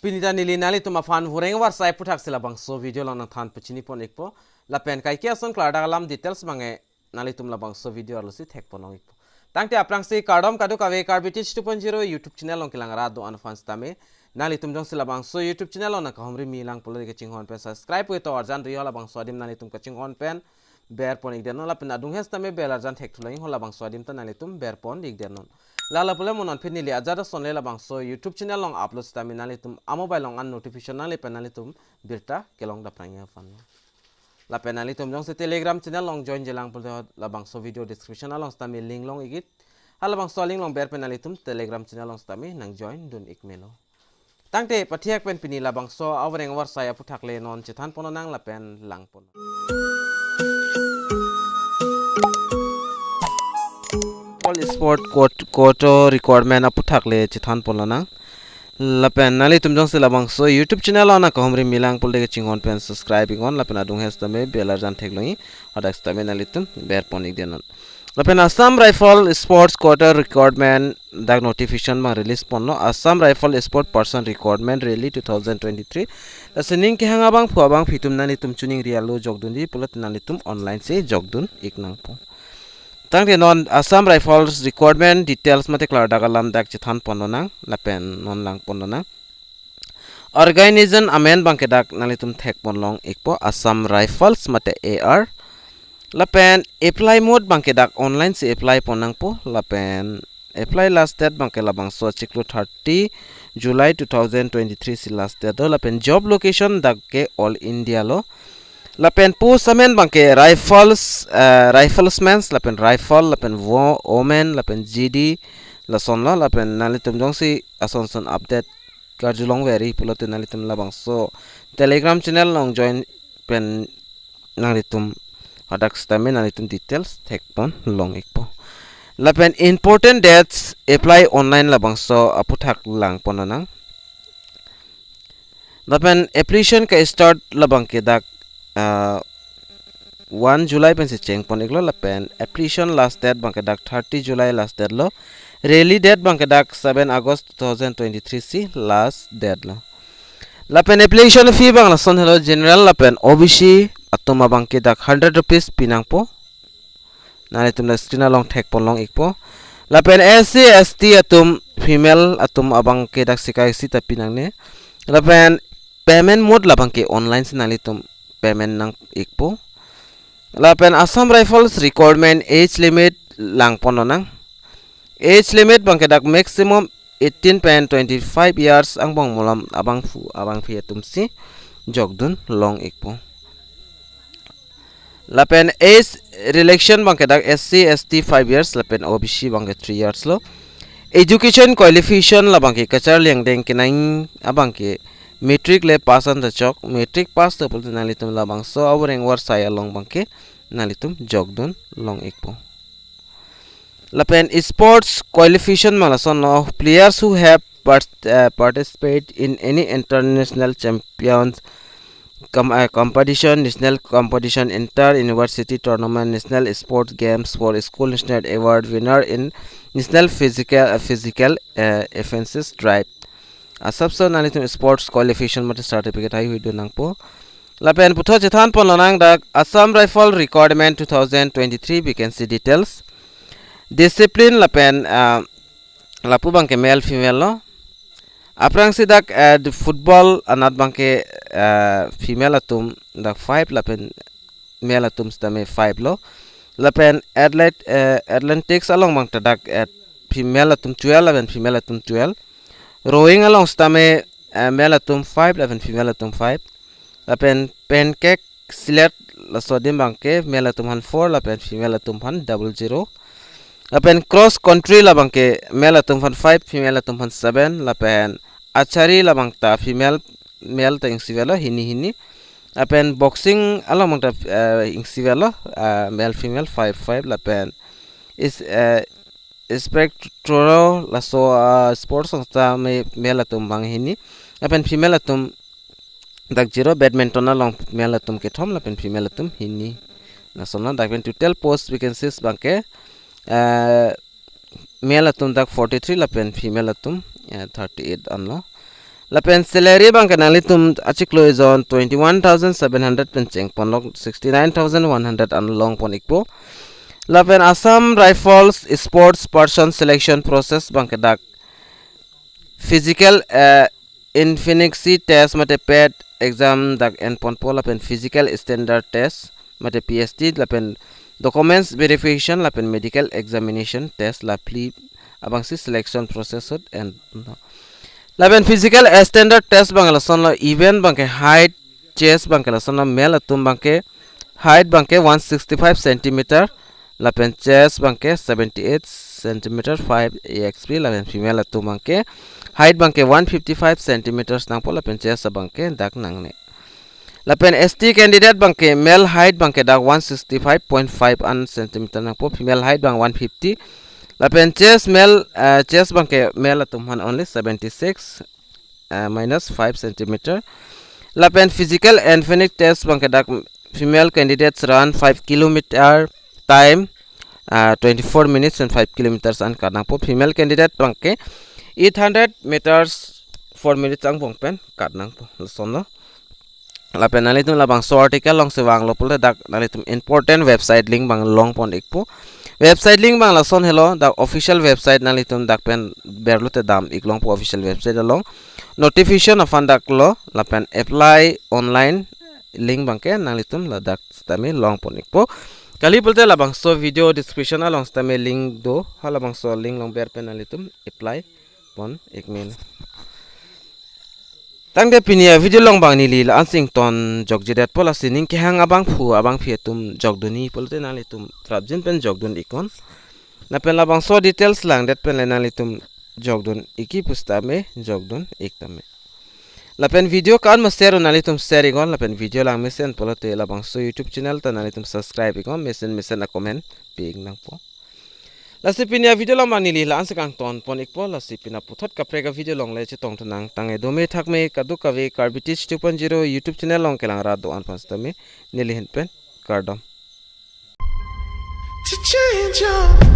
pinita nili nali tu mafan hureng war sai puthak sila bangso video long than puchini pon ekpo la pen kai kia son klar dalam details bange nali tum la bangso video lo si thek ponong ekpo tangte aprang si kardom kadu kawe Karbi 2.0 YouTube channel long kilang ra do an fans tame nali tum jong sila bangso YouTube channel long na ka homri mi lang polo ke chinghon pen subscribe we to arjan ri hola bangso adim nali tum ka chinghon pen ber pon ik denon la pen adung hes tame bel arjan thek thulai hola bangso adim ta nali tum ber pon ik denon lala pula monon pini li ajada sonle la bangso YouTube channel long upload stami nali tum mobile long an notification nali penali tum birta kelong da prangya fan la penali tum jong se Telegram channel long join jelang pula la bangso video description long stami link long igit hala bangso link long ber penali tum Telegram channel long stami nang join dun ikmelo tangte pathiak pen pini la bangso awreng war saya puthak le non chithan pononang la pen lang pon sport Quota Recruitment APHUTHAK le chithan polana la pen nali tum jong se la bangso YouTube channel ona ka homri milang pol de chingon pen subscribing on la pen adung hes tame belar jan thekloi adak tame nali tum ber ponik denon la pen Assam Rifles Sports Quota Recruitment dak notification ma release ponno Assam Rifles Sport Person Recruitment Rally 2023 la Ning Kehang Atum Phuabang phitum nali tum Choningri Alo Jok dundi pulat nali tum online se jok dun iknang po tangte non Assam Rifles Recruitment details mate klar dagalam dak chithan ponnonang lapen non lang ponnona organization amen bangke dak nalitum thek ponlong ekpo Assam Rifles mate AR lapen apply mode bangke dak online se apply ponang po lapen apply last date bangke labangso chiklo 30 July 2023 si last date do lapen job location dak ke all India lo lapen post amen bangke riflesmen lapen rifle lapen omen lapen GD la sonla lapen nalitum jongsi asonson update karjulong veri pulote nalitum labangso Telegram channel long join pen nalitum hadak stamen nalitum details thekpon long ikpo lapen important dates apply online labangso APHUTHAK lang ponanang lapen application ka start labangke dak 1 July pen se cheng pon eklo la pen application last date bangke dak 30 July last date lo rally date bangke dak 7 August 2023 si last date lo la pen application fee bang la son hello general la pen OBC atuma bangke dak 100 rupees pinang po nale tum la screen long thek pon long ikpo la pen SC ST atum female atum abangke dak sikai si ta pinang ne la pen payment mode la bangke online sinali tum payment nang ikpo la pen Assam Rifles Recruitment age limit lang pononang age limit bangke dak maximum 18.25 years ang bang mulam abang fi tumsi jogdun long ikpo la pen age relaxation bangke dak SC ST 5 years la pen OBC bangke 3 years lo education qualification la bangke kachar leng deng kinang abangke metric le pass an the chok metric pass to pul nalitum labang so awreng war saya long bangke nalitum jogdun long ikpo lapen sports qualification malason of players who have participated in any international champions competition national competition inter university tournament national sports games for school national award winner in national physical offenses drive asapso nalitum sports qualification mate certificate hai huidu nangpo lapen putho chithan pon lonang dak Assam Rifles Recruitment 2023 vacancy details discipline lapen lapu bangke male female lo aprang sidak football anat bangke female atum dak 5 lapen male atum stame 5 lo lapen athletics along bangta dak female atum 12 lapen female atum 12 rowing along stame male atum 5 lapen female atum 5 lapen pancake silet la sodim bangke male atum 4 lapen female atum 00 lapen cross country la bangke male atum 5 female atum 7 lapen archery la bangta female male ta ingsivelo hini lapen boxing along bangta ingsivelo male female 5 lapen is spectro la so sports sangsta me male atum bang hini lapen female atum dak 0 badminton along male atum ke thom lapen female atum hini na sona dak total post vacancies bangke male atum dak 43 lapen female atum 38 anlo lapen salary bang ke nalitum achiklo zon 21,700 pencheng ponlok 69,100 anlong pon ikpo lapen Assam Rifles sports person selection process bang ke dak physical infinity test mate ped exam dak en pon po lapen physical standard test mate PST lapen documents verification lapen medical examination test lapli abangsi selection process hot and lapen physical standard test bangala sonlo event bangke height chest bangala sonlo male atum bangke height bangke 165 centimeter lapen chest bangke 78 centimeter 5 exp lapen female atum bangke height bangke 155 centimeters nangpo lapen chest bangke dak nangne lapen ST candidate bangke male height bangke dak 165.5 an centimeter nangpo female height bang 150 lapen chest male chest bangke male atum han only 76 minus 5 centimeter lapen physical and phonics test bangke dak female candidates run 5 kilometer time 24 minutes and 5 kilometers an kadangpo female candidate bangke 800 meters 4 minutes ang bongpen kadangpo sono lapen nalitum labangso article long sewang lopul dak nalitum important website link bang long pon ikpo website link bang lason hello dak official website nalitum dak pen berlute dam iklong po official website along notification of dak lo lapen apply online link bangke nalitum la dak stami long pon ikpo kali pulte labangso video description along stami link do halabangso link long ber pen nalitum apply pon ikmin tangde pinia video long bang nili la ansing ton jogjidat pola sining kehang abang phu abang phetum jogduni polte nalitum trabjin pen jogdun ikon na pen labang so details lang det pen nalitum jogdun iki pustame jogdun iktame la pen video kan ma share nalitum share ikon la pen video lang mesen polte labang so youtube channel ta nalitum subscribe ikon mesen a comment ping nang po la sipinia video long manili la ansakang ton pon ikpo la sipina puthot kaprega video long le chetong tunang tange dome thakme kadu kave Karbi 2.0 YouTube channel long kelang ra do an pastame nili hen pen KARDOM to change your